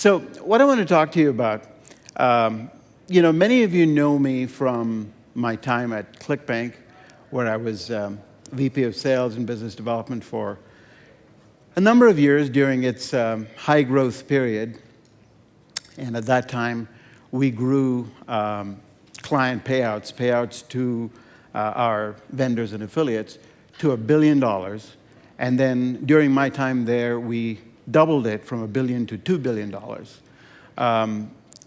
So what I want to talk to you about, many of you know me from my time at ClickBank, where I was VP of Sales and Business Development for a number of years during its high growth period. And at that time, we grew client payouts to our vendors and affiliates to $1 billion. And then during my time there, we doubled it from $1 billion to $2 billion.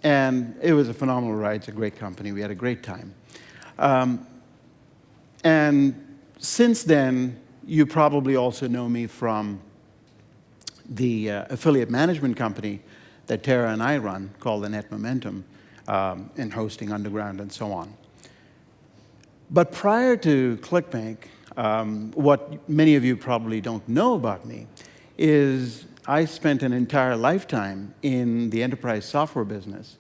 And it was a phenomenal ride. It's a great company. We had a great time. And since then, you probably also know me from the affiliate management company that Tara and I run, called the Net Momentum, and hosting Underground and so on. But prior to ClickBank, what many of you probably don't know about me is I spent an entire lifetime in the enterprise software business,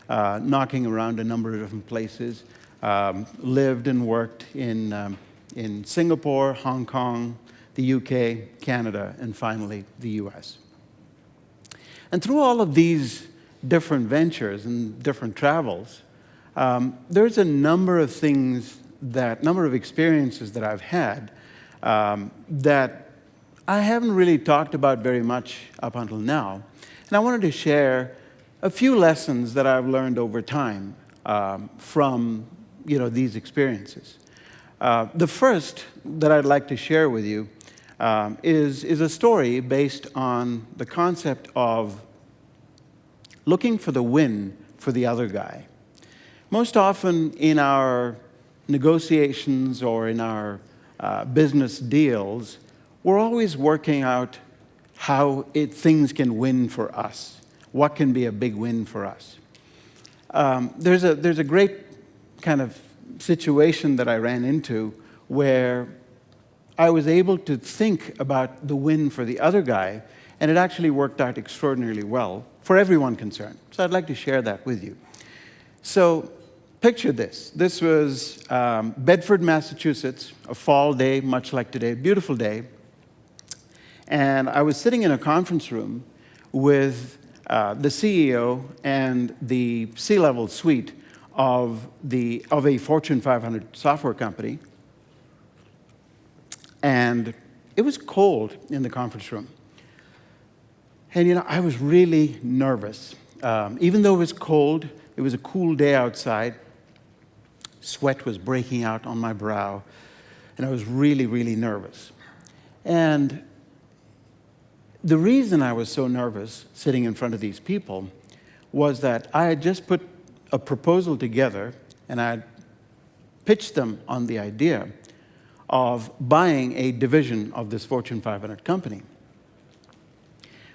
knocking around a number of different places, lived and worked in Singapore, Hong Kong, the UK, Canada, and finally the US. And through all of these different ventures and different travels, there's a number of experiences that I've had that I haven't really talked about very much up until now. And I wanted to share a few lessons that I've learned over time from these experiences. The first that I'd like to share with you is a story based on the concept of looking for the win for the other guy. Most often in our negotiations or in our business deals, we're always working out how things can win for us. What can be a big win for us? There's a great kind of situation that I ran into where I was able to think about the win for the other guy, and it actually worked out extraordinarily well for everyone concerned. So I'd like to share that with you. So picture this. This was Bedford, Massachusetts, a fall day, much like today, beautiful day. And I was sitting in a conference room with the CEO and the C-level suite of a Fortune 500 software company. And it was cold in the conference room. And I was really nervous. Even though it was cold, it was a cool day outside. Sweat was breaking out on my brow. And I was really, really nervous. And the reason I was so nervous sitting in front of these people was that I had just put a proposal together and I had pitched them on the idea of buying a division of this Fortune 500 company.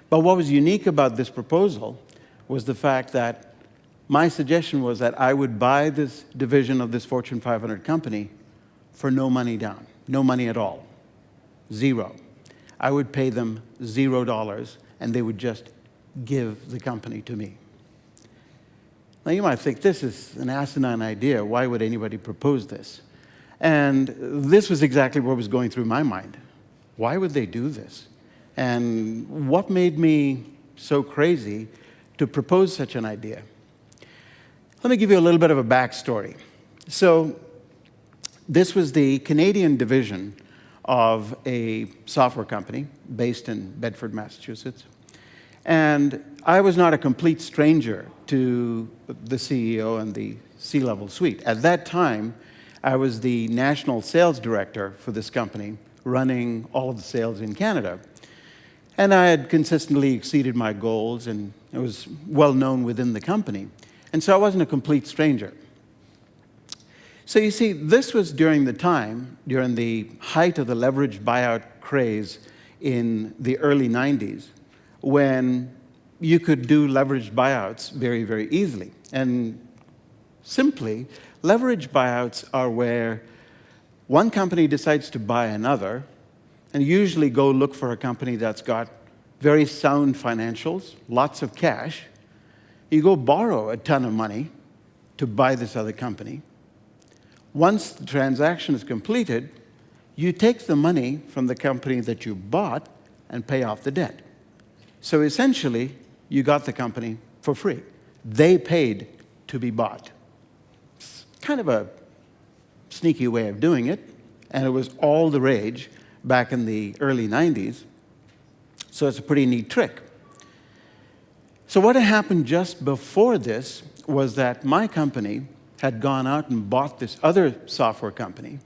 But what was unique about this proposal was the fact that my suggestion was that I would buy this division of this Fortune 500 company for no money down, no money at all, zero. I would pay them $0, and they would just give the company to me. Now, you might think, this is an asinine idea. Why would anybody propose this? And this was exactly what was going through my mind. Why would they do this? And what made me so crazy to propose such an idea? Let me give you a little bit of a backstory. So this was the Canadian division of a software company based in Bedford, Massachusetts. And I was not a complete stranger to the CEO and the C-level suite. At that time, I was the national sales director for this company, running all of the sales in Canada. And I had consistently exceeded my goals, and it was well known within the company. And so I wasn't a complete stranger. So you see, this was during the height of the leveraged buyout craze in the early 90s, when you could do leveraged buyouts very, very easily. And simply, leveraged buyouts are where one company decides to buy another, and usually go look for a company that's got very sound financials, lots of cash. You go borrow a ton of money to buy this other company. Once the transaction is completed, you take the money from the company that you bought and pay off the debt. So essentially, you got the company for free. They paid to be bought. It's kind of a sneaky way of doing it, and it was all the rage back in the early 90s. So it's a pretty neat trick. So what had happened just before this was that my company had gone out and bought this other software company.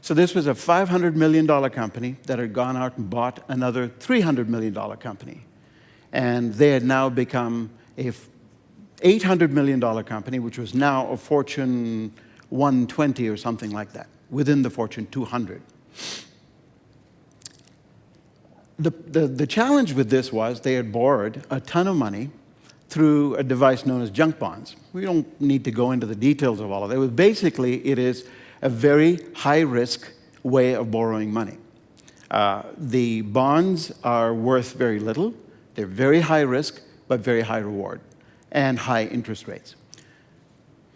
So this was a $500 million company that had gone out and bought another $300 million company. And they had now become a $800 million company, which was now a Fortune 120 or something like that, within the Fortune 200. The challenge with this was they had borrowed a ton of money through a device known as junk bonds. We don't need to go into the details of all of it. Basically, it is a very high-risk way of borrowing money. The bonds are worth very little. They're very high risk, but very high reward, and high interest rates.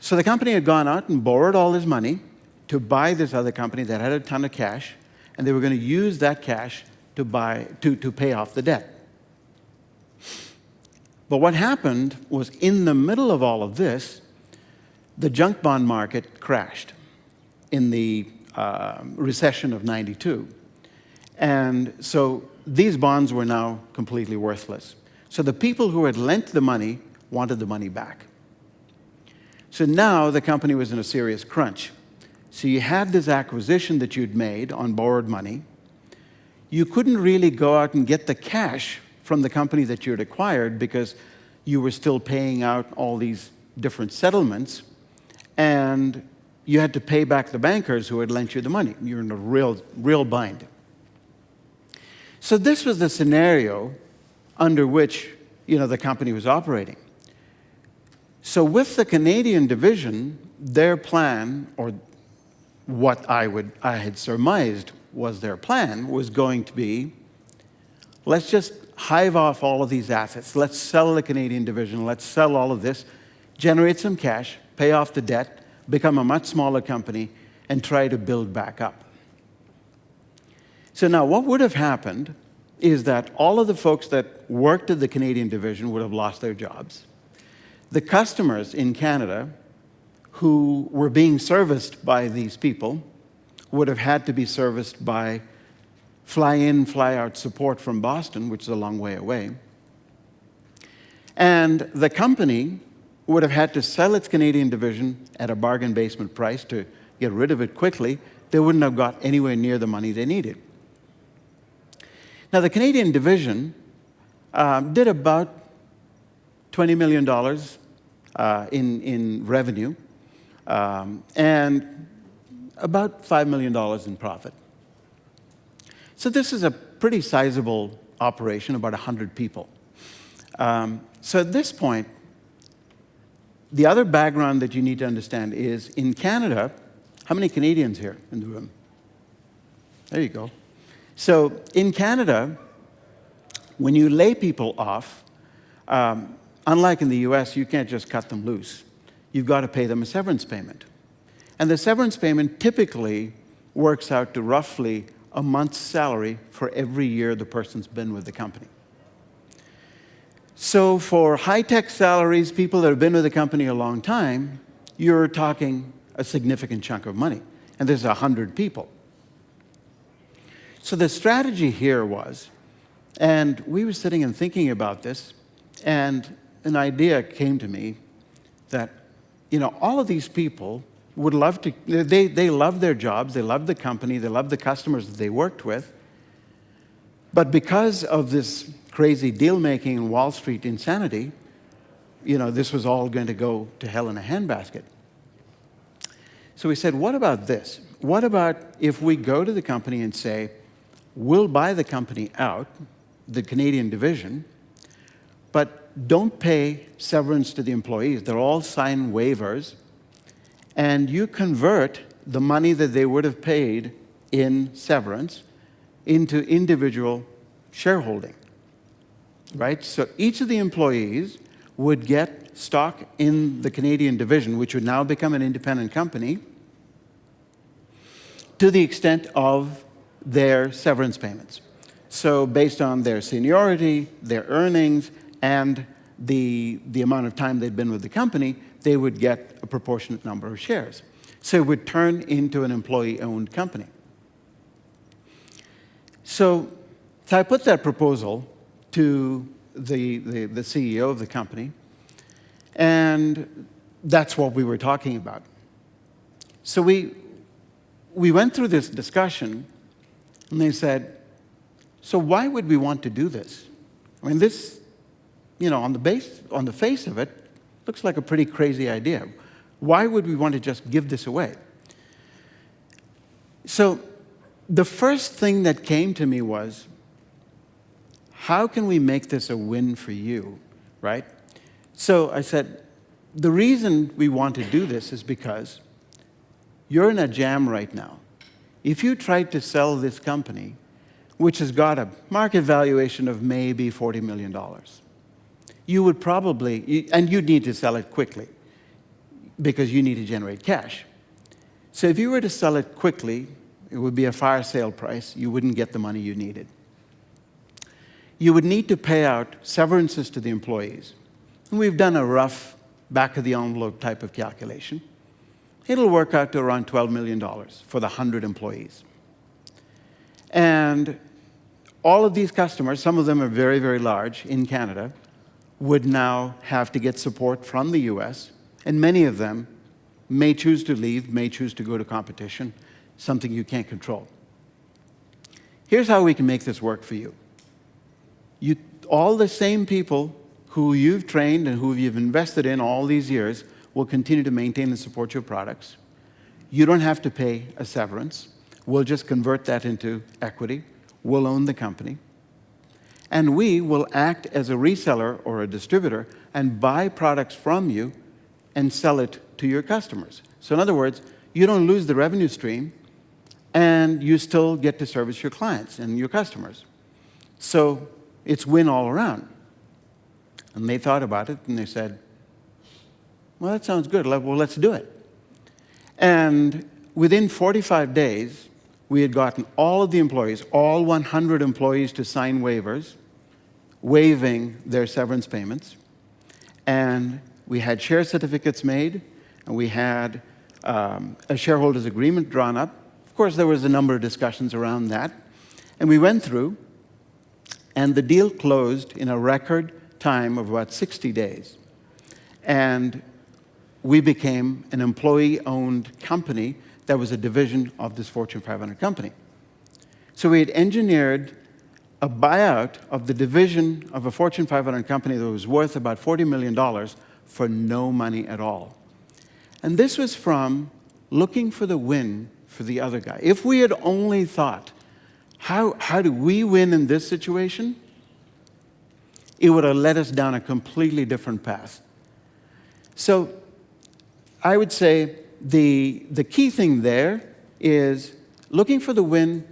So the company had gone out and borrowed all this money to buy this other company that had a ton of cash, and they were going to use that cash to pay off the debt. But what happened was, in the middle of all of this, the junk bond market crashed in the recession of '92. And so these bonds were now completely worthless. So the people who had lent the money wanted the money back. So now the company was in a serious crunch. So you had this acquisition that you'd made on borrowed money. You couldn't really go out and get the cash from the company that you had acquired because you were still paying out all these different settlements, and you had to pay back the bankers who had lent you the money. You're in a real bind. So this was the scenario under which the company was operating. So with the Canadian division, their plan, or what I had surmised was their plan, was going to be, let's just hive off all of these assets. Let's sell the Canadian division. Let's sell all of this, generate some cash, pay off the debt, become a much smaller company, and try to build back up. So now what would have happened is that all of the folks that worked at the Canadian division would have lost their jobs. The customers in Canada who were being serviced by these people would have had to be serviced by fly-in, fly-out support from Boston, which is a long way away. And the company would have had to sell its Canadian division at a bargain basement price to get rid of it quickly. They wouldn't have got anywhere near the money they needed. Now, the Canadian division did about $20 million in revenue and about $5 million in profit. So this is a pretty sizable operation, about 100 people. So at this point, the other background that you need to understand is, in Canada, how many Canadians here in the room? There you go. So in Canada, when you lay people off, unlike in the US, you can't just cut them loose. You've got to pay them a severance payment. And the severance payment typically works out to roughly a month's salary for every year the person's been with the company. So for high-tech salaries, people that have been with the company a long time, you're talking a significant chunk of money. And there's 100 people. So the strategy here was, and we were sitting and thinking about this, and an idea came to me that, all of these people would love to, they love their jobs, they love the company, they love the customers that they worked with, but because of this crazy deal-making and Wall Street insanity, this was all going to go to hell in a handbasket. So we said, what about this? What about if we go to the company and say, we'll buy the company out, the Canadian division, but don't pay severance to the employees. They'll all sign waivers, and you convert the money that they would have paid in severance into individual shareholding, right? So each of the employees would get stock in the Canadian division, which would now become an independent company, to the extent of their severance payments. So based on their seniority, their earnings, and the amount of time they'd been with the company, they would get a proportionate number of shares. So it would turn into an employee-owned company. So I put that proposal to the CEO of the company, and that's what we were talking about. So we went through this discussion, and they said, so why would we want to do this? I mean, this, on the face of it, looks like a pretty crazy idea. Why would we want to just give this away? So the first thing that came to me was, how can we make this a win for you, right? So I said, the reason we want to do this is because you're in a jam right now. If you tried to sell this company, which has got a market valuation of maybe $40 million, you would probably, and you'd need to sell it quickly because you need to generate cash. So if you were to sell it quickly, it would be a fire sale price. You wouldn't get the money you needed. You would need to pay out severances to the employees. And we've done a rough back-of-the-envelope type of calculation. It'll work out to around $12 million for the 100 employees. And all of these customers, some of them are very, very large in Canada, would now have to get support from the US, and many of them may choose to leave, may choose to go to competition, something you can't control. Here's how we can make this work for you. All the same people who you've trained and who you've invested in all these years will continue to maintain and support your products. You don't have to pay a severance. We'll just convert that into equity. We'll own the company. And we will act as a reseller or a distributor and buy products from you and sell it to your customers. So in other words, you don't lose the revenue stream, and you still get to service your clients and your customers. So it's win all around. And they thought about it, and they said, well, that sounds good. Well, let's do it. And within 45 days, we had gotten all of the employees, all 100 employees, to sign waivers, waiving their severance payments. And we had share certificates made, and we had a shareholders agreement drawn up. Of course, there was a number of discussions around that. And we went through, and the deal closed in a record time of about 60 days. And we became an employee-owned company that was a division of this Fortune 500 company. So we had engineered a buyout of the division of a Fortune 500 company that was worth about $40 million for no money at all. And this was from looking for the win for the other guy. If we had only thought, how do we win in this situation? It would have led us down a completely different path. So I would say the key thing there is looking for the win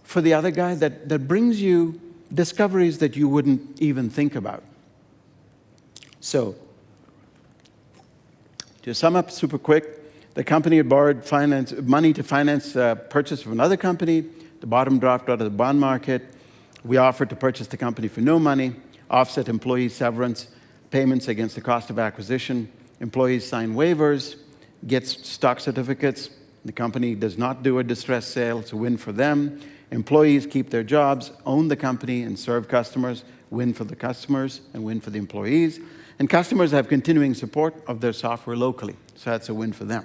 for the other guy that brings you discoveries that you wouldn't even think about. So to sum up super quick, the company had borrowed money to finance purchase of another company. The bottom dropped out of the bond market. We offered to purchase the company for no money, offset employee severance payments against the cost of acquisition. Employees sign waivers, gets stock certificates. The company does not do a distressed sale. It's a win for them. Employees keep their jobs, own the company, and serve customers. Win for the customers and win for the employees. And customers have continuing support of their software locally. So that's a win for them.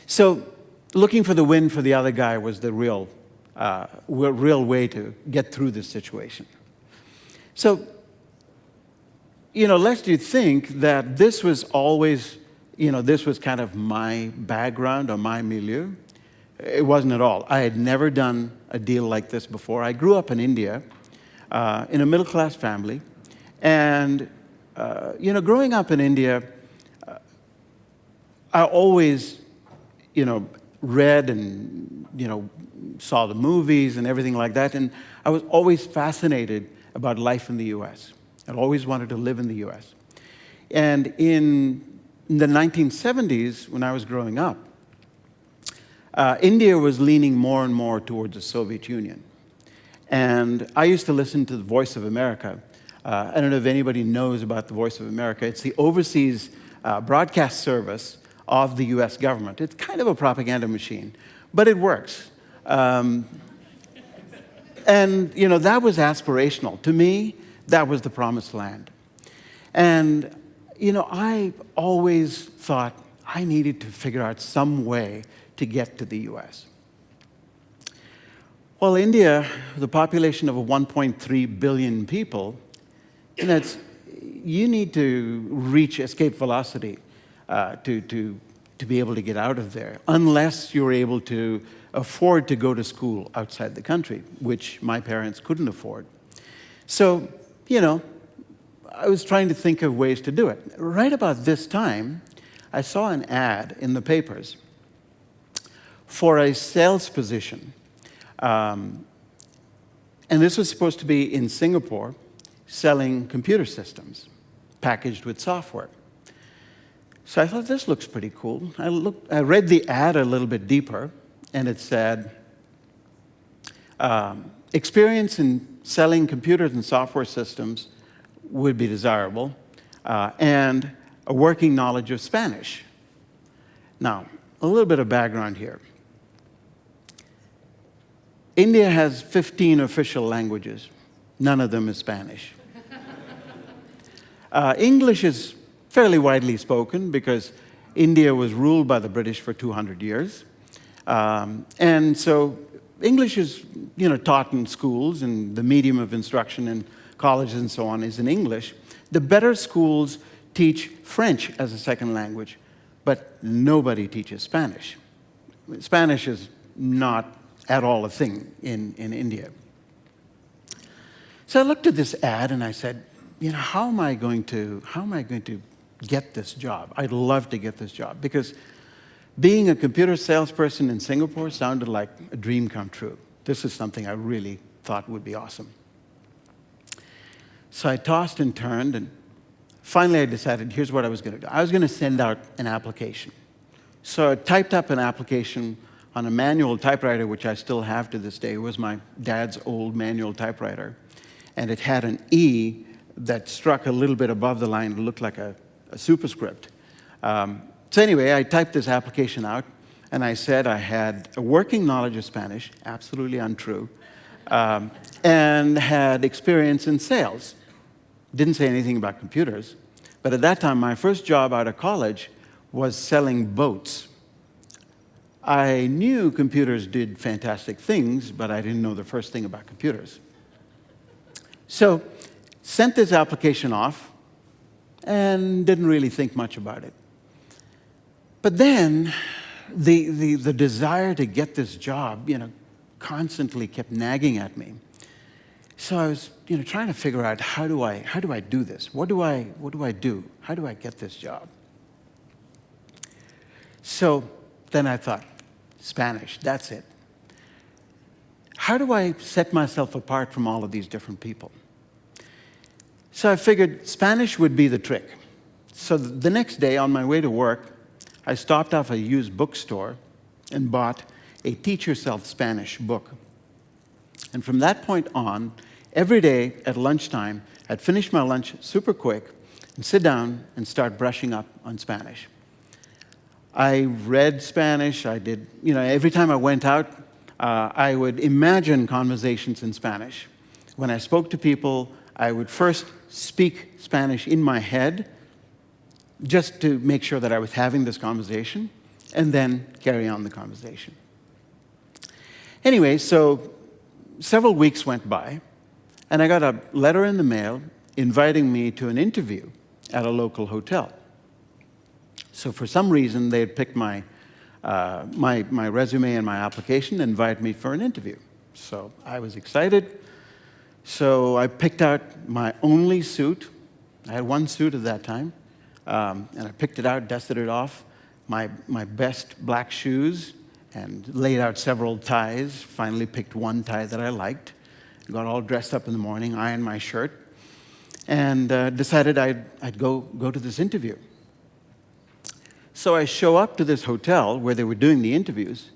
So looking for the win for the other guy was the real way to get through this situation. So, lest you think that this was always, this was kind of my background or my milieu. It wasn't at all. I had never done a deal like this before. I grew up in India, in a middle-class family. And, growing up in India, I always, read and, saw the movies and everything like that. And I was always fascinated about life in the US. I'd always wanted to live in the US. And in the 1970s, when I was growing up, India was leaning more and more towards the Soviet Union. And I used to listen to the Voice of America I don't know if anybody knows about the Voice of America. It's the overseas broadcast service of the US government. It's kind of a propaganda machine, but it works. And, that was aspirational. To me, that was the promised land. And, I always thought I needed to figure out some way to get to the US. Well, India, the population of 1.3 billion people, you need to reach escape velocity to be able to get out of there, unless you're able to afford to go to school outside the country, which my parents couldn't afford. So, I was trying to think of ways to do it. Right about this time, I saw an ad in the papers for a sales position. And this was supposed to be in Singapore, selling computer systems packaged with software. So I thought, this looks pretty cool. I read the ad a little bit deeper, and it said, experience in selling computers and software systems would be desirable, and a working knowledge of Spanish. Now, a little bit of background here. India has 15 official languages. None of them is Spanish. English is fairly widely spoken because India was ruled by the British for 200 years. And so English is, taught in schools, and the medium of instruction in colleges and so on is in English. The better schools teach French as a second language, but nobody teaches Spanish. Spanish is not at all a thing in India. So I looked at this ad and I said, how am I going to get this job? I'd love to get this job, because being a computer salesperson in Singapore sounded like a dream come true. This is something I really thought would be awesome. So I tossed and turned, and finally I decided here's what I was going to do. I was going to send out an application. So I typed up an application on a manual typewriter, which I still have to this day. It was my dad's old manual typewriter. And it had an E that struck a little bit above the line. It looked like a superscript. So anyway, I typed this application out, and I said I had a working knowledge of Spanish, absolutely untrue, and had experience in sales. Didn't say anything about computers. But at that time, my first job out of college was selling boats. I knew computers did fantastic things, but I didn't know the first thing about computers. So, sent this application off and didn't really think much about it. But then, the desire to get this job, constantly kept nagging at me. So I was, trying to figure out how do I do this? What do I do? How do I get this job? So then I thought, Spanish, that's it. How do I set myself apart from all of these different people? So I figured Spanish would be the trick. So the next day, on my way to work, I stopped off a used bookstore and bought a Teach Yourself Spanish book. And from that point on, every day at lunchtime, I'd finish my lunch super quick and sit down and start brushing up on Spanish. I read Spanish. I did, every time I went out, I would imagine conversations in Spanish. When I spoke to people, I would first speak Spanish in my head, just to make sure that I was having this conversation, and then carry on the conversation. Anyway, so several weeks went by, and I got a letter in the mail inviting me to an interview at a local hotel. So for some reason, they had picked my resume and my application and invited me for an interview. So I was excited. So I picked out my only suit. I had one suit at that time. And I picked it out, dusted it off, my best black shoes, and laid out several ties. Finally picked one tie that I liked. Got all dressed up in the morning, ironed my shirt, and decided I'd go to this interview. So I show up to this hotel where they were doing the interviews,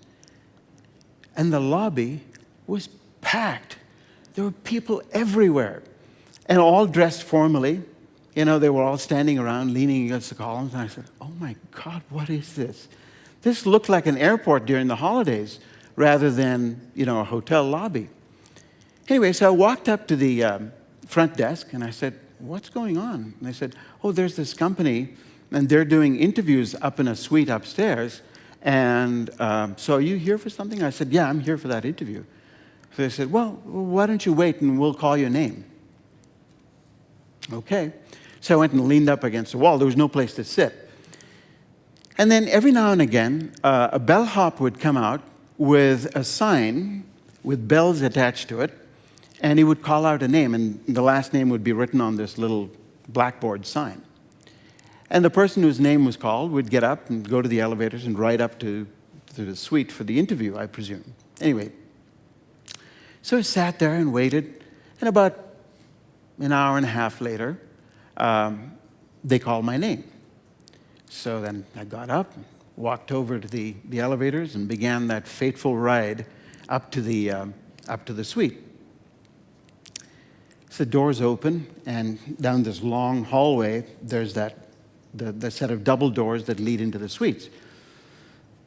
and the lobby was packed. There were people everywhere. and all dressed formally. You know, they were all standing around, leaning against the columns, and I said, oh my God, what is this? This looked like an airport during the holidays rather than, you know, a hotel lobby. Anyway, so I walked up to the front desk, and I said, what's going on? And they said, oh, there's this company, and they're doing interviews up in a suite upstairs, and so are you here for something? I said, yeah, I'm here for that interview. So they said, well, why don't you wait, and we'll call your name. Okay. So I went and leaned up against the wall. There was no place to sit. And then every now and again, a bellhop would come out with a sign with bells attached to it, and he would call out a name, and the last name would be written on this little blackboard sign. And the person whose name was called would get up and go to the elevators and ride up to the suite for the interview, I presume. Anyway, so I sat there and waited, and about an hour and a half later, they called my name. So then I got up, walked over to the elevators, and began that fateful ride up to the suite. So the doors open, and down this long hallway, there's the set of double doors that lead into the suites.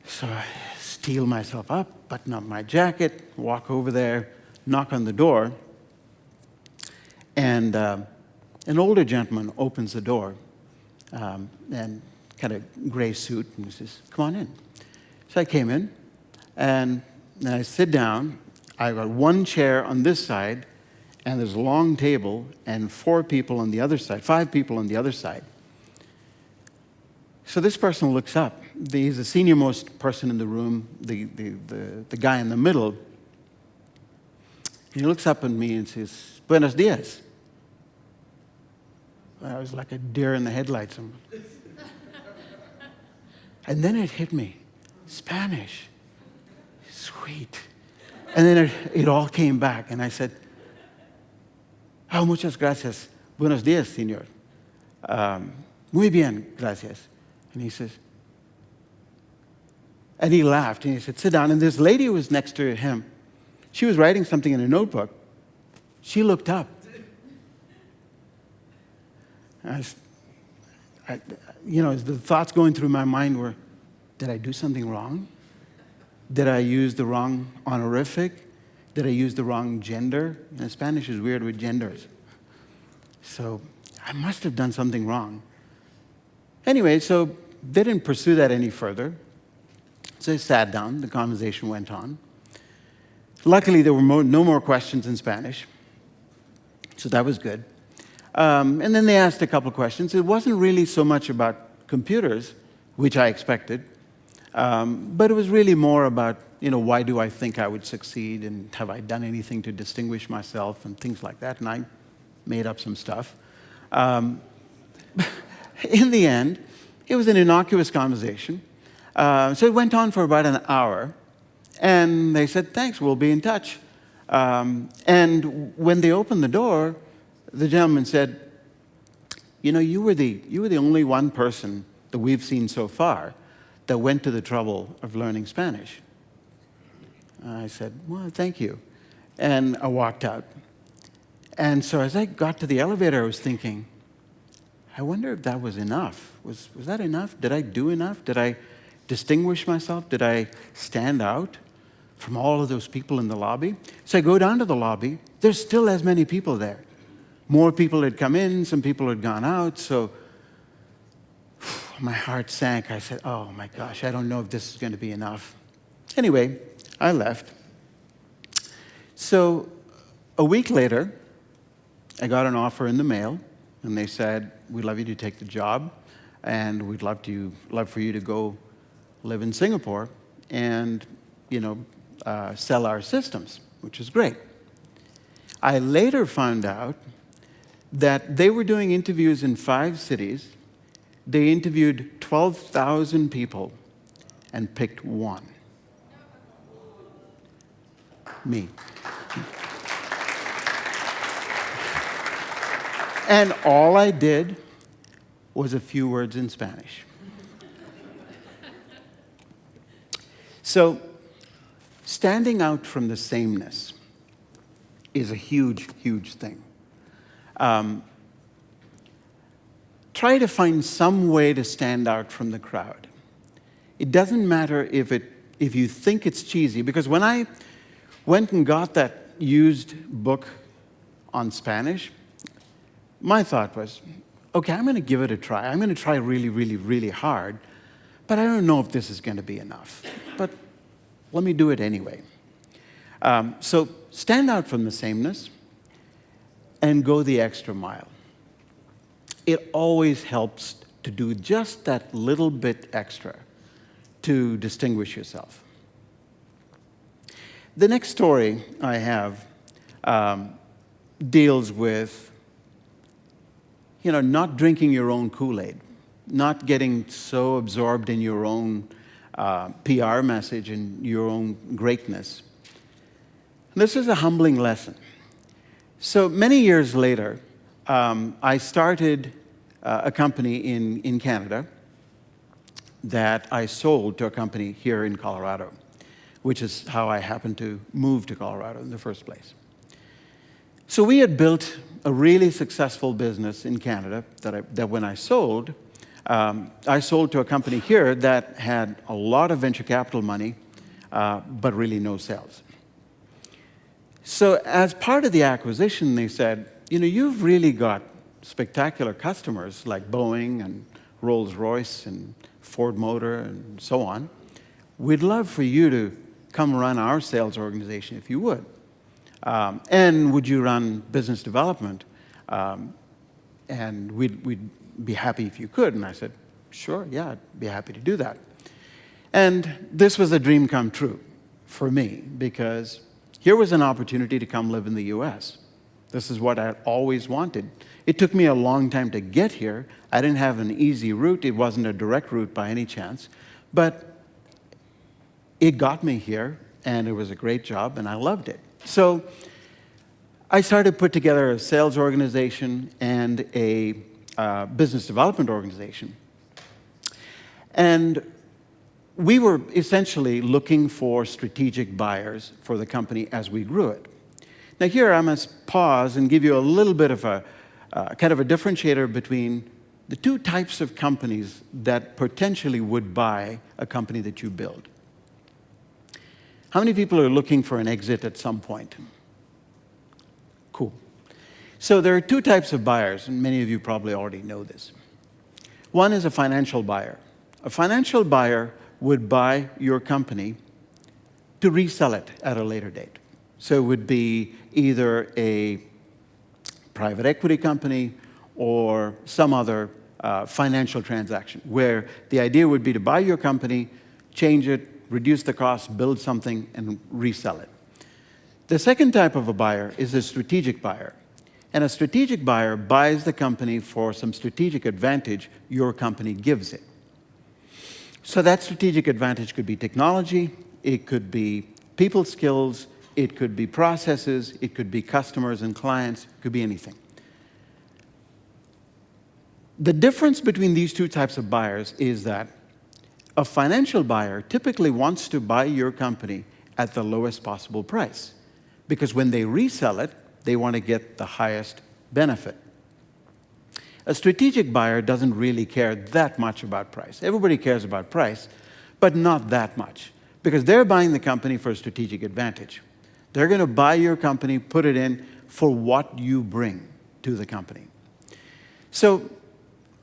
So I steel myself up, button up my jacket, walk over there, knock on the door, and an older gentleman opens the door, and kind of gray suit, and he says, come on in. So I came in, and I sit down. I got one chair on this side, and there's a long table, and 4 people on the other side, 5 people on the other side. So this person looks up. He's the senior-most person in the room, the guy in the middle. He looks up at me and says, Buenos dias. I was like a deer in the headlights. And then it hit me. Spanish. Sweet. And then it all came back, and I said, oh, muchas gracias. Buenos dias, señor. Muy bien, gracias. And he says, and he laughed, and he said, sit down. And this lady who was next to him, she was writing something in a notebook. She looked up. The thoughts going through my mind were, did I do something wrong? Did I use the wrong honorific? Did I use the wrong gender? Spanish is weird with genders. So I must have done something wrong. Anyway, so they didn't pursue that any further. So I sat down. The conversation went on. Luckily, there were no more questions in Spanish. So that was good. And then they asked a couple of questions. It wasn't really so much about computers, which I expected, but it was really more about, why do I think I would succeed, and have I done anything to distinguish myself, and things like that. And I made up some stuff. In the end, it was an innocuous conversation. So it went on for about an hour, and they said, thanks, we'll be in touch. And when they opened the door, the gentleman said, you were the only one person that we've seen so far that went to the trouble of learning Spanish. I said, well, thank you. And I walked out. And so as I got to the elevator, I was thinking, I wonder if that was enough. Was that enough? Did I do enough? Did I distinguish myself? Did I stand out from all of those people in the lobby? So I go down to the lobby. There's still as many people there. More people had come in, some people had gone out, so my heart sank. I said, oh my gosh, I don't know if this is going to be enough. Anyway, I left. So a week later, I got an offer in the mail, and they said, we'd love you to take the job, and we'd love for you to go live in Singapore and, sell our systems, which is great. I later found out that they were doing interviews in 5 cities. They interviewed 12,000 people and picked 1. Me. And all I did was a few words in Spanish. So, standing out from the sameness is a huge, huge thing. Try to find some way to stand out from the crowd. It doesn't matter if you think it's cheesy, because when I went and got that used book on Spanish, my thought was, okay, I'm going to give it a try. I'm going to try really, really, really hard, but I don't know if this is going to be enough. But let me do it anyway. So stand out from the sameness and go the extra mile. It always helps to do just that little bit extra to distinguish yourself. The next story I have deals with, not drinking your own Kool-Aid, not getting so absorbed in your own PR message and your own greatness. This is a humbling lesson. So many years later, I started a company in Canada that I sold to a company here in Colorado, which is how I happened to move to Colorado in the first place. So we had built a really successful business in Canada that when I sold to a company here that had a lot of venture capital money, but really no sales. So as part of the acquisition, they said, you've really got spectacular customers like Boeing and Rolls-Royce and Ford Motor and so on. We'd love for you to come run our sales organization if you would. And would you run business development? And we'd be happy if you could. And I said, sure, yeah, I'd be happy to do that. And this was a dream come true for me, because here was an opportunity to come live in the US. This is what I always wanted. It took me a long time to get here. I didn't have an easy route. It wasn't a direct route by any chance. But it got me here, and it was a great job, and I loved it. So I started to put together a sales organization and a business development organization. And we were essentially looking for strategic buyers for the company as we grew it. Now here I must pause and give you a little bit of a kind of a differentiator between the two types of companies that potentially would buy a company that you build. How many people are looking for an exit at some point? Cool. So there are two types of buyers, and many of you probably already know this. One is a financial buyer. A financial buyer would buy your company to resell it at a later date. So it would be either a private equity company or some other financial transaction, where the idea would be to buy your company, change it, reduce the cost, build something, and resell it. The second type of a buyer is a strategic buyer. And a strategic buyer buys the company for some strategic advantage your company gives it. So that strategic advantage could be technology, it could be people skills, it could be processes, it could be customers and clients, it could be anything. The difference between these two types of buyers is that a financial buyer typically wants to buy your company at the lowest possible price, because when they resell it, they want to get the highest benefit. A strategic buyer doesn't really care that much about price. Everybody cares about price, but not that much, because they're buying the company for a strategic advantage. They're going to buy your company, put it in for what you bring to the company. So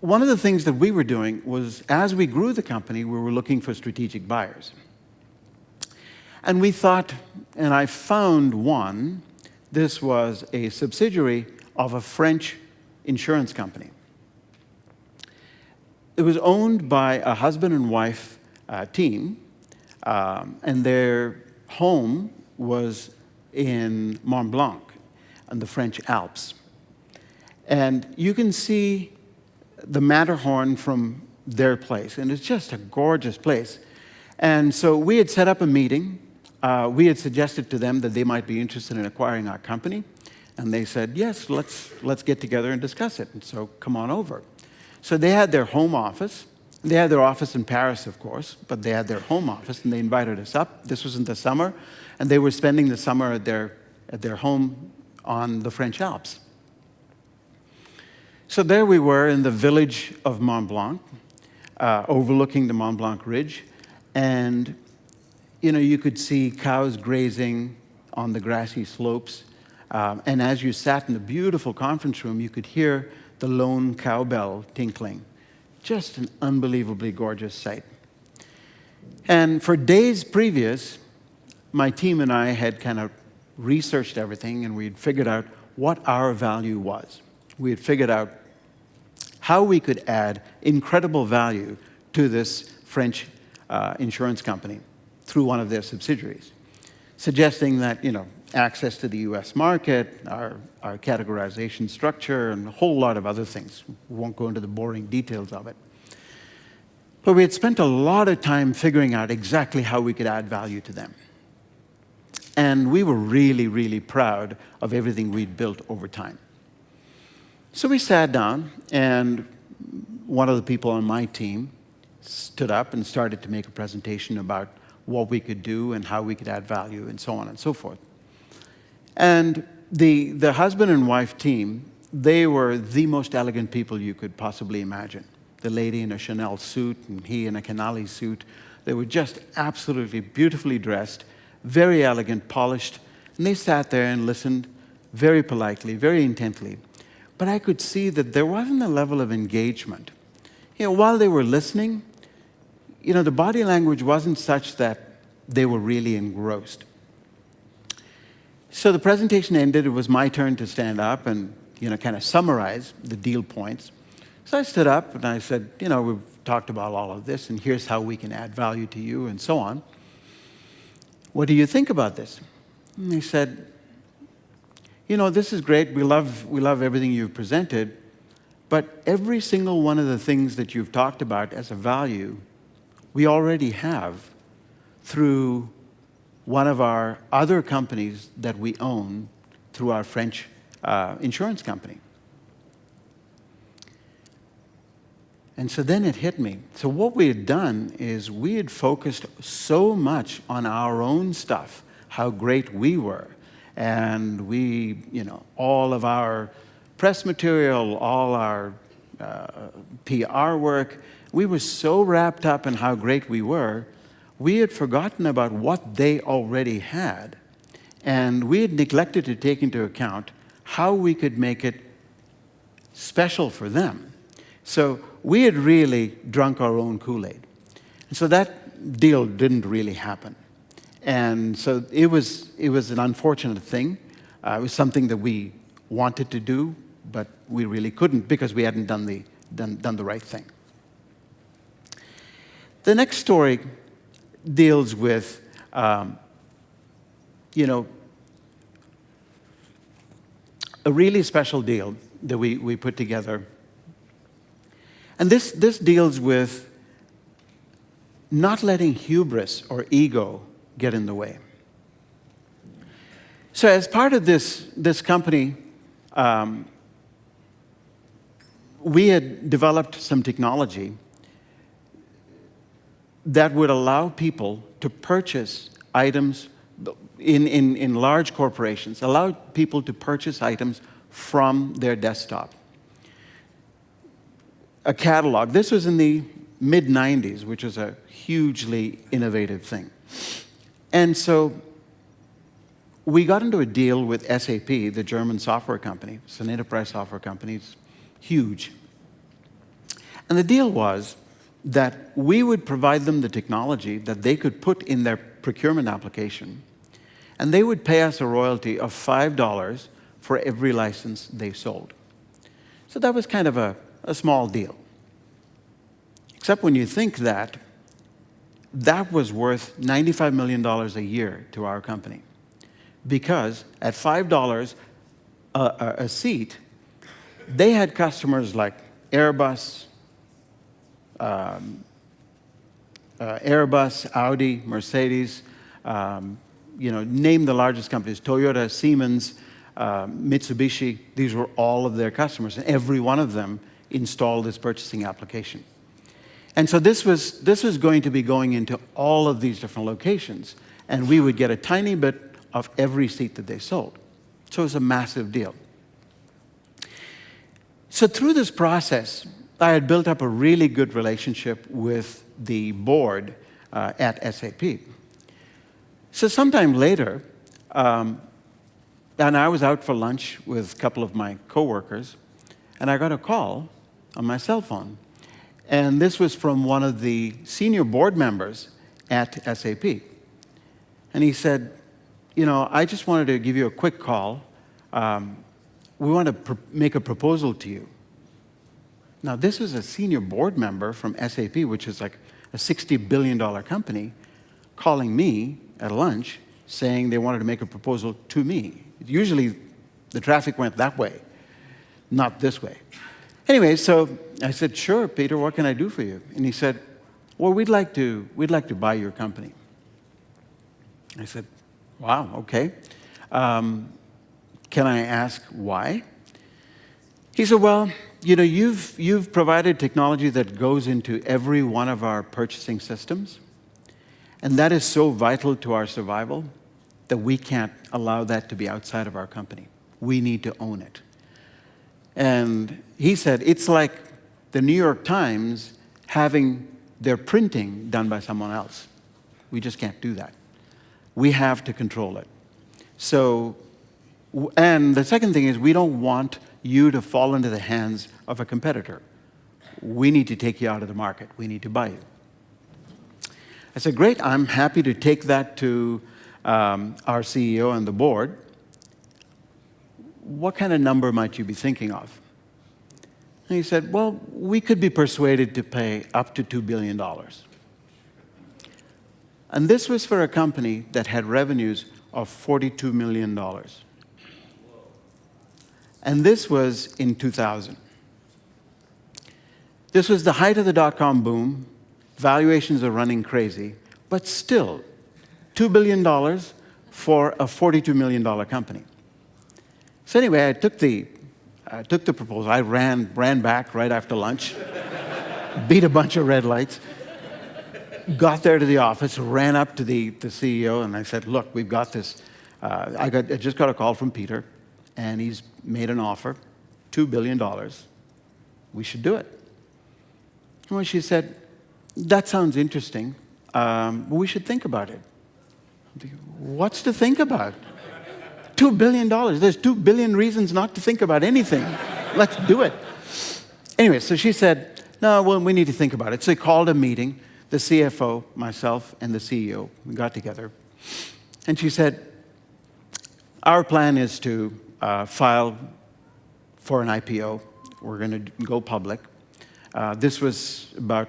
one of the things that we were doing was, as we grew the company, we were looking for strategic buyers. And we thought, and I found one. This was a subsidiary of a French insurance company. It was owned by a husband and wife team, and their home was in Mont Blanc, in the French Alps. And you can see the Matterhorn from their place, and it's just a gorgeous place. And so we had set up a meeting. We had suggested to them that they might be interested in acquiring our company, and they said, yes, let's get together and discuss it, and so come on over. So they had their home office. They had their office in Paris, of course, but they had their home office, and they invited us up. This was in the summer, and they were spending the summer at their home on the French Alps. So there we were in the village of Mont Blanc, overlooking the Mont Blanc Ridge. And, you could see cows grazing on the grassy slopes. And as you sat in the beautiful conference room, you could hear the lone cowbell tinkling. Just an unbelievably gorgeous sight. And for days previous, my team and I had kind of researched everything, and we'd figured out what our value was. We had figured out how we could add incredible value to this French insurance company through one of their subsidiaries, suggesting that, access to the US market, our categorization structure, and a whole lot of other things. We won't go into the boring details of it. But we had spent a lot of time figuring out exactly how we could add value to them. And we were really, really proud of everything we'd built over time. So we sat down, and one of the people on my team stood up and started to make a presentation about what we could do and how we could add value and so on and so forth. And the husband and wife team, they were the most elegant people you could possibly imagine. The lady in a Chanel suit and he in a Canali suit. They were just absolutely beautifully dressed, very elegant, polished. And they sat there and listened very politely, very intently. But I could see that there wasn't a level of engagement. While they were listening, the body language wasn't such that they were really engrossed. So the presentation ended. It was my turn to stand up and, kind of summarize the deal points. So I stood up and I said, we've talked about all of this, and here's how we can add value to you and so on. What do you think about this? And they said, this is great. We love everything you've presented, but every single one of the things that you've talked about as a value, we already have through one of our other companies that we own through our French insurance company. And so then it hit me. So what we had done is we had focused so much on our own stuff, how great we were. And we, all of our press material, all our PR work, we were so wrapped up in how great we had forgotten about what they already had. And we had neglected to take into account how we could make it special for them. So we had really drunk our own Kool-Aid. And so that deal didn't really happen. And so it was an unfortunate thing. It was something that we wanted to do, but we really couldn't because we hadn't done the right thing. The next story deals with, a really special deal that we put together. And this deals with not letting hubris or ego get in the way. So as part of this company, we had developed some technology that would allow people to purchase items in large corporations, allow people to purchase items from their desktop. A catalog. This was in the mid-90s, which was a hugely innovative thing. And so we got into a deal with SAP, the German software company. It's an enterprise software company. It's huge. And the deal was that we would provide them the technology that they could put in their procurement application, and they would pay us a royalty of $5 for every license they sold. So that was kind of a small deal. Except when you think that was worth $95 million a year to our company. Because at $5 a seat, they had customers like Airbus, Audi, Mercedes, name the largest companies, Toyota, Siemens, Mitsubishi. These were all of their customers, and every one of them installed this purchasing application. And so this was going to be going into all of these different locations, and we would get a tiny bit of every seat that they sold. So it was a massive deal. So through this process, I had built up a really good relationship with the board at SAP. So sometime later, and I was out for lunch with a couple of my coworkers, and I got a call on my cell phone. And this was from one of the senior board members at SAP. And he said, I just wanted to give you a quick call. We want to make a proposal to you. Now, this is a senior board member from SAP, which is like a $60 billion company, calling me at lunch saying they wanted to make a proposal to me. Usually, the traffic went that way, not this way. Anyway, so I said, sure, Peter, what can I do for you? And he said, well, we'd like to buy your company. I said, wow, okay. Can I ask why? He said, well, you've provided technology that goes into every one of our purchasing systems, and that is so vital to our survival that we can't allow that to be outside of our company. We need to own it. And he said, it's like the New York Times having their printing done by someone else. We just can't do that. We have to control it. So, and the second thing is we don't want you to fall into the hands of a competitor. We need to take you out of the market. We need to buy you. I said, great, I'm happy to take that to our CEO and the board. What kind of number might you be thinking of? And he said, well, we could be persuaded to pay up to $2 billion. And this was for a company that had revenues of $42 million. And this was in 2000. This was the height of the dot-com boom. Valuations are running crazy. But still, $2 billion for a $42 million company. So anyway, I took the proposal. I ran back right after lunch, beat a bunch of red lights, got there to the office, ran up to the CEO, and I said, look, we've got this. I just got a call from Peter, and he's made an offer, $2 billion. We should do it. Well, she said, that sounds interesting, but we should think about it. I'm thinking, what's to think about? $2 billion. There's 2 billion reasons not to think about anything. Let's do it. Anyway, so she said, no, well, we need to think about it. So they called a meeting, the CFO, myself, and the CEO. We got together. And she said, our plan is to file for an IPO. We're going to go public. This was about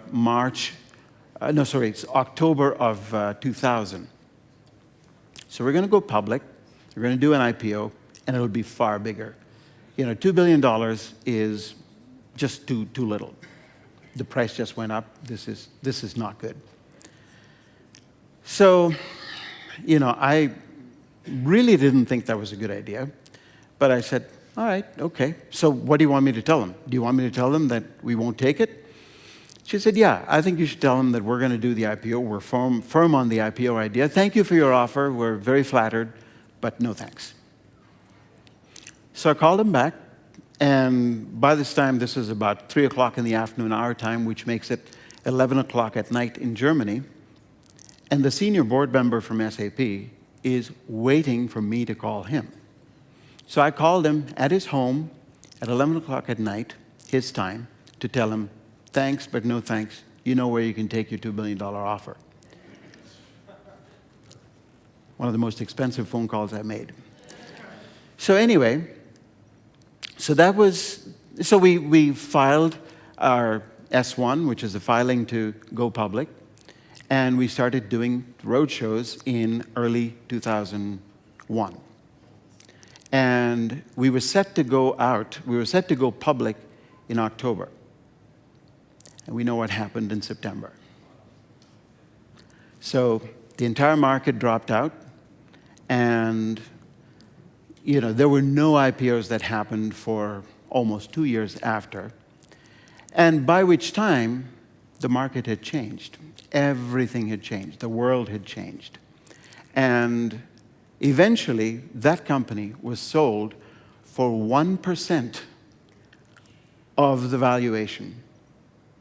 it's October of 2000. So we're going to go public. We're going to do an IPO, and it'll be far bigger. $2 billion is just too little. The price just went up. This is not good. So, I really didn't think that was a good idea, but I said, all right, okay. So what do you want me to tell them? Do you want me to tell them that we won't take it? She said, yeah, I think you should tell them that we're going to do the IPO. We're firm on the IPO idea. Thank you for your offer. We're very flattered, but no thanks. So I called him back, and by this time, this is about 3 o'clock in the afternoon our time, which makes it 11 o'clock at night in Germany. And the senior board member from SAP is waiting for me to call him. So I called him at his home at 11 o'clock at night, his time, to tell him, thanks, but no thanks. You know where you can take your $2 billion offer. One of the most expensive phone calls I made. So anyway, we filed our S1, which is the filing to go public, and we started doing roadshows in early 2001. And we were set to go public in October. And we know what happened in September. So the entire market dropped out, and there were no IPOs that happened for almost 2 years after, and by which time the market had changed. Everything had changed. The world had changed. And eventually, that company was sold for 1% of the valuation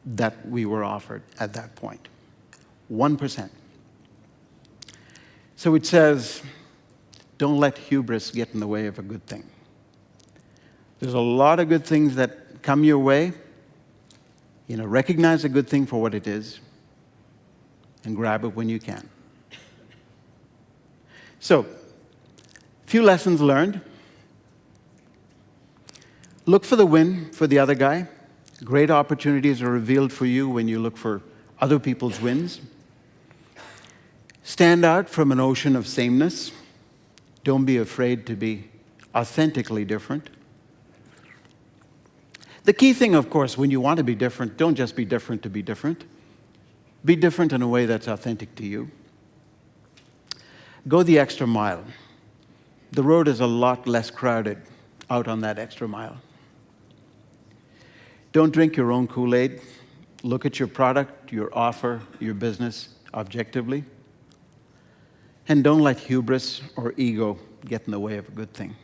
that we were offered at that point. 1%. So it says, don't let hubris get in the way of a good thing. There's a lot of good things that come your way. Recognize a good thing for what it is and grab it when you can. So, a few lessons learned. Look for the win for the other guy. Great opportunities are revealed for you when you look for other people's wins. Stand out from an ocean of sameness. Don't be afraid to be authentically different. The key thing, of course, when you want to be different, don't just be different to be different. Be different in a way that's authentic to you. Go the extra mile. The road is a lot less crowded out on that extra mile. Don't drink your own Kool-Aid. Look at your product, your offer, your business objectively. And don't let hubris or ego get in the way of a good thing.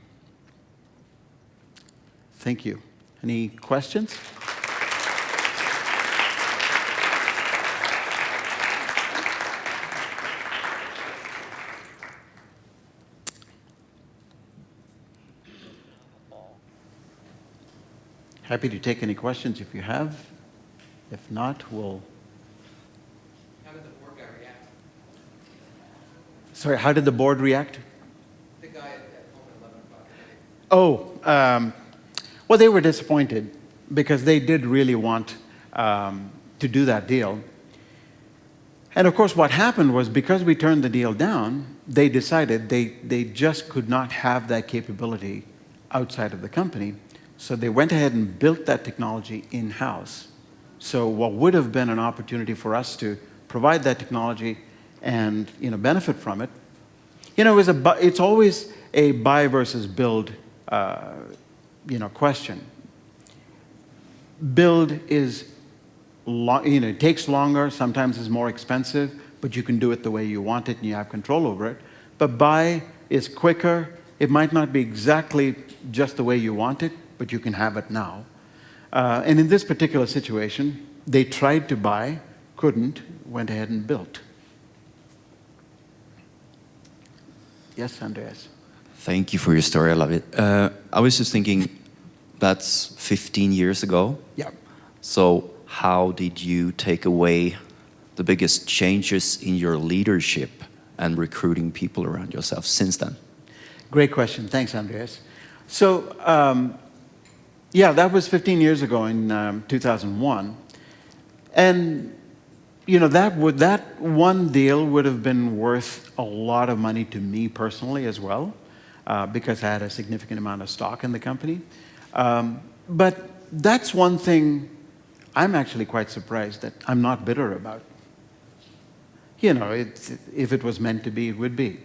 Thank you. Any questions? Happy to take any questions if you have. If not, we'll... How did the board guy react? Sorry, how did the board react? The guy at home at 11 o'clock. Well, they were disappointed because they did really want to do that deal. And of course, what happened was because we turned the deal down, they decided they just could not have that capability outside of the company. So they went ahead and built that technology in-house. So what would have been an opportunity for us to provide that technology and benefit from it, it's always a buy versus build question. Build is it takes longer, sometimes is more expensive, but you can do it the way you want it and you have control over it. But buy is quicker. It might not be exactly just the way you want it, but you can have it now. And in this particular situation, they tried to buy, couldn't, went ahead and built. Yes, Andreas? Thank you for your story. I love it. I was just thinking, that's 15 years ago. Yeah. So how did you take away the biggest changes in your leadership and recruiting people around yourself since then? Great question. Thanks, Andreas. So, that was 15 years ago in 2001. And, that one deal would have been worth a lot of money to me personally as well, because I had a significant amount of stock in the company. But that's one thing I'm actually quite surprised that I'm not bitter about. If it was meant to be, it would be.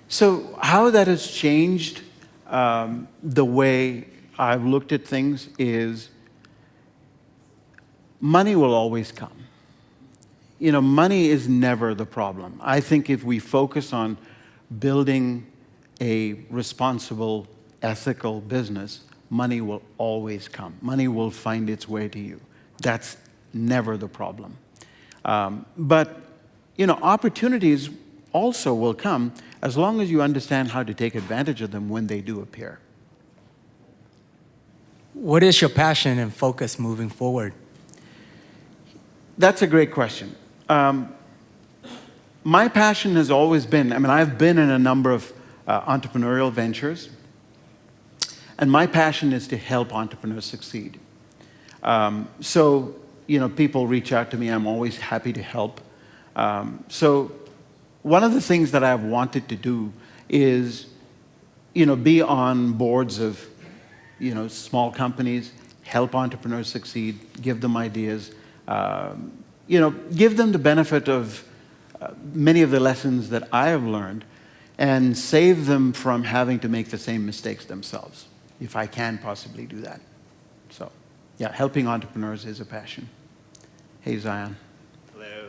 So how that has changed the way I've looked at things is money will always come. Money is never the problem. I think if we focus on building a responsible, ethical business, money will always come. Money will find its way to you. That's never the problem. But opportunities also will come as long as you understand how to take advantage of them when they do appear. What is your passion and focus moving forward? That's a great question. My passion has always been, I've been in a number of entrepreneurial ventures, and my passion is to help entrepreneurs succeed. So, people reach out to me, I'm always happy to help. So one of the things that I've wanted to do is, be on boards of, small companies, help entrepreneurs succeed, give them ideas, give them the benefit of many of the lessons that I have learned and save them from having to make the same mistakes themselves, if I can possibly do that. So, helping entrepreneurs is a passion. Hey, Zion. Hello.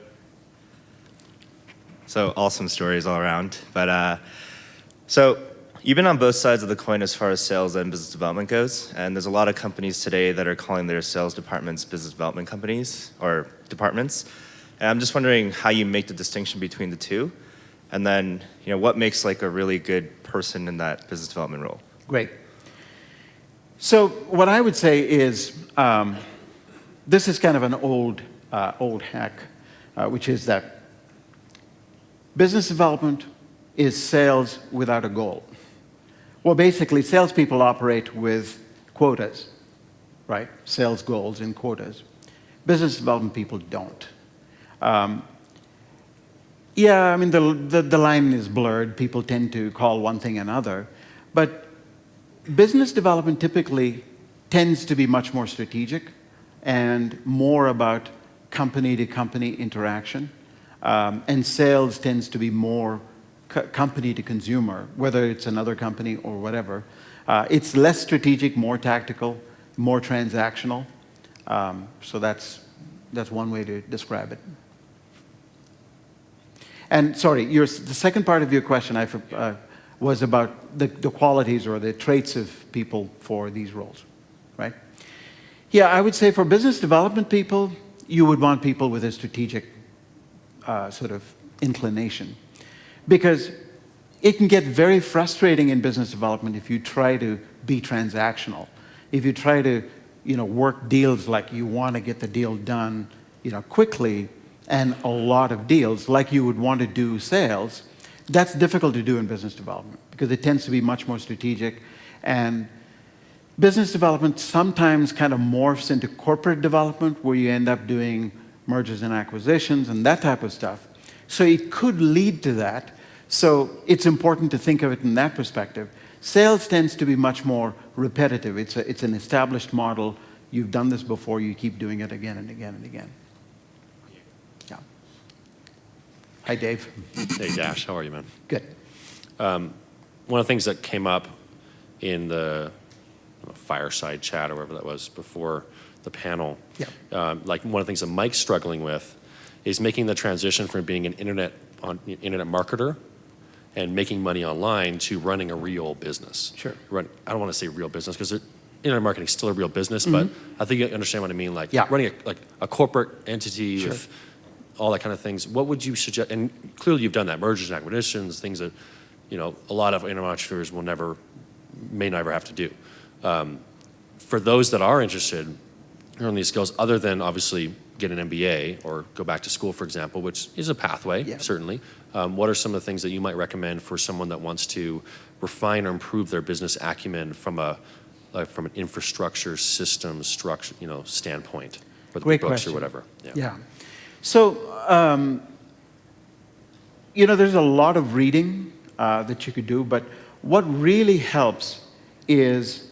So awesome stories all around. But so you've been on both sides of the coin as far as sales and business development goes, and there's a lot of companies today that are calling their sales departments business development companies or departments. And I'm just wondering how you make the distinction between the two, and then what makes like a really good person in that business development role. Great. So what I would say is, this is kind of an old hack, which is that business development is sales without a goal. Well, basically, salespeople operate with quotas, right? Sales goals and quotas. Business development people don't. Yeah, I mean, the line is blurred. People tend to call one thing another. But business development typically tends to be much more strategic and more about company-to-company interaction. And sales tends to be more company to consumer, whether it's another company or whatever. It's less strategic, more tactical, more transactional. So that's one way to describe it. And sorry, the second part of your question was about the qualities or the traits of people for these roles, right? Yeah, I would say for business development people, you would want people with a strategic sort of inclination. Because it can get very frustrating in business development if you try to be transactional. If you try to, work deals like you want to get the deal done, quickly, and a lot of deals like you would want to do sales, that's difficult to do in business development because it tends to be much more strategic. And business development sometimes kind of morphs into corporate development where you end up doing mergers and acquisitions and that type of stuff. So it could lead to that. So it's important to think of it in that perspective. Sales tends to be much more repetitive. It's an established model. You've done this before. You keep doing it again and again and again. Yeah. Hi, Dave. Hey, Dash. How are you, man? Good. One of the things that came up in the fireside chat or whatever that was before the panel, like one of the things that Mike's struggling with is making the transition from being an internet marketer and making money online to running a real business. Sure. I don't want to say real business because internet marketing is still a real business, but I think you understand what I mean. Like running a corporate entity with all that kind of things. What would you suggest? And clearly you've done that, mergers and acquisitions, things that a lot of internet entrepreneurs may never have to do. For those that are interested in learning these skills, other than obviously get an MBA or go back to school, for example, which is a pathway, certainly. What are some of the things that you might recommend for someone that wants to refine or improve their business acumen from an infrastructure, systems, structure, standpoint, or the Great books question. or whatever? Yeah. So, there's a lot of reading that you could do, but what really helps is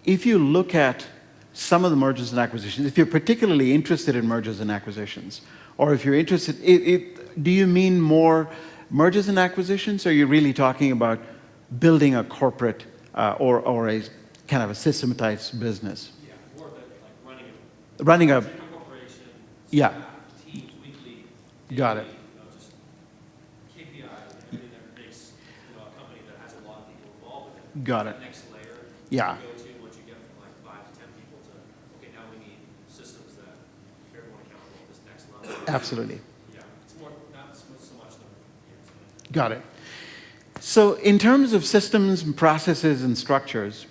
if you look at some of the mergers and acquisitions, if you're particularly interested in mergers and acquisitions, or if you're interested, do you mean more mergers and acquisitions, or are you really talking about building a corporate or a kind of a systematized business? Yeah, more of like running a corporation, teams, weekly, got it. just KPIs, everything that makes a company that has a lot of people involved in it. Got it. Next layer. Yeah. Go to once you get from like 5 to 10 people to, okay, now we need systems that everyone accountable at this next level. Absolutely. Yeah, it's more, not so much the. Got it. So in terms of systems and processes and structures,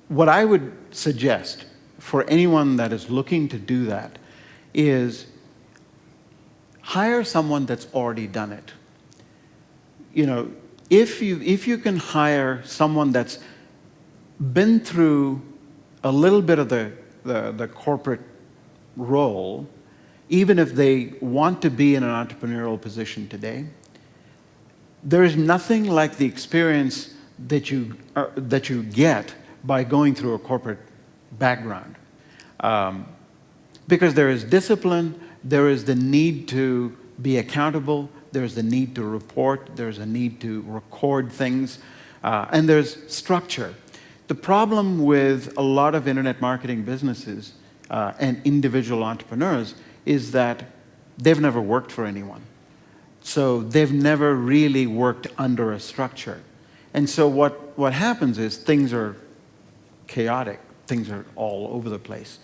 what I would suggest for anyone that is looking to do that is hire someone that's already done it. If you can hire someone that's been through a little bit of the corporate role, even if they want to be in an entrepreneurial position today, there is nothing like the experience that you get by going through a corporate background. Because there is discipline, there is the need to be accountable, there's the need to report, there's a need to record things, and there's structure. The problem with a lot of internet marketing businesses and individual entrepreneurs is that they've never worked for anyone. So they've never really worked under a structure. And so what happens is things are chaotic. Things are all over the place.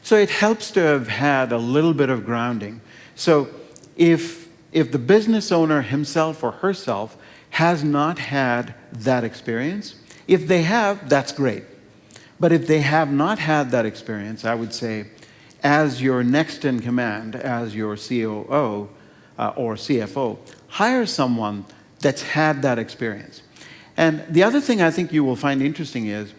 So it helps to have had a little bit of grounding. So if the business owner himself or herself has not had that experience, if they have, that's great. But if they have not had that experience, I would say, as your next in command, as your COO or CFO, hire someone that's had that experience. And the other thing I think you will find interesting is,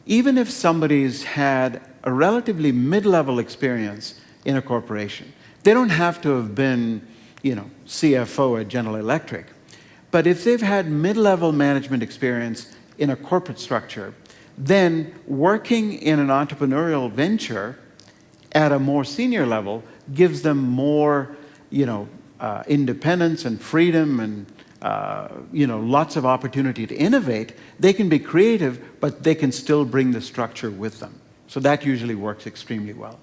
even if somebody's had a relatively mid-level experience in a corporation, they don't have to have been, CFO at General Electric. But if they've had mid-level management experience in a corporate structure, then working in an entrepreneurial venture at a more senior level gives them more, independence and freedom and, lots of opportunity to innovate. They can be creative, but they can still bring the structure with them. So that usually works extremely well.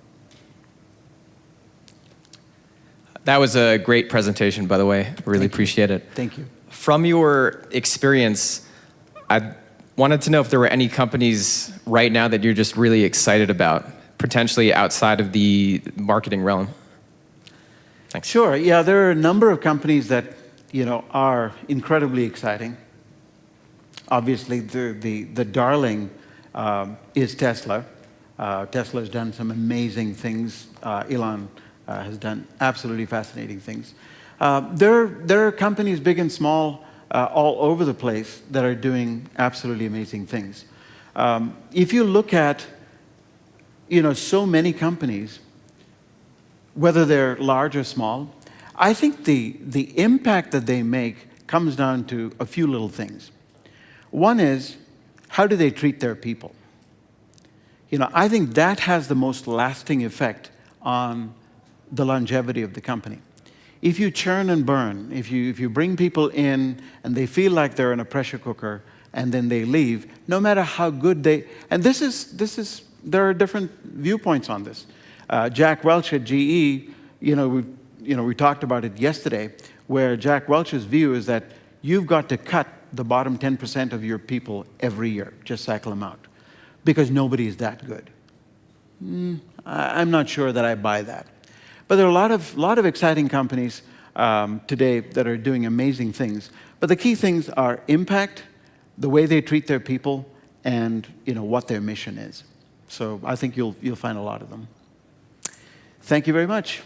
That was a great presentation, by the way. Really appreciate it. Thank you. From your experience, I wanted to know if there were any companies right now that you're just really excited about, potentially outside of the marketing realm. Thanks. Sure. Yeah, there are a number of companies that are incredibly exciting. Obviously, the darling is Tesla. Tesla has done some amazing things. Elon has done absolutely fascinating things. There are companies, big and small, all over the place that are doing absolutely amazing things. If you look at, so many companies, whether they're large or small, I think the impact that they make comes down to a few little things. One is, how do they treat their people? I think that has the most lasting effect on the longevity of the company. If you churn and burn, if you bring people in and they feel like they're in a pressure cooker and then they leave, no matter how good they, and there are different viewpoints on this. Jack Welch at GE, we talked about it yesterday, where Jack Welch's view is that you've got to cut the bottom 10% of your people every year, just cycle them out, because nobody is that good. I'm not sure that I buy that. But there are a lot of exciting companies today that are doing amazing things. But the key things are impact, the way they treat their people, and what their mission is. So I think you'll find a lot of them. Thank you very much.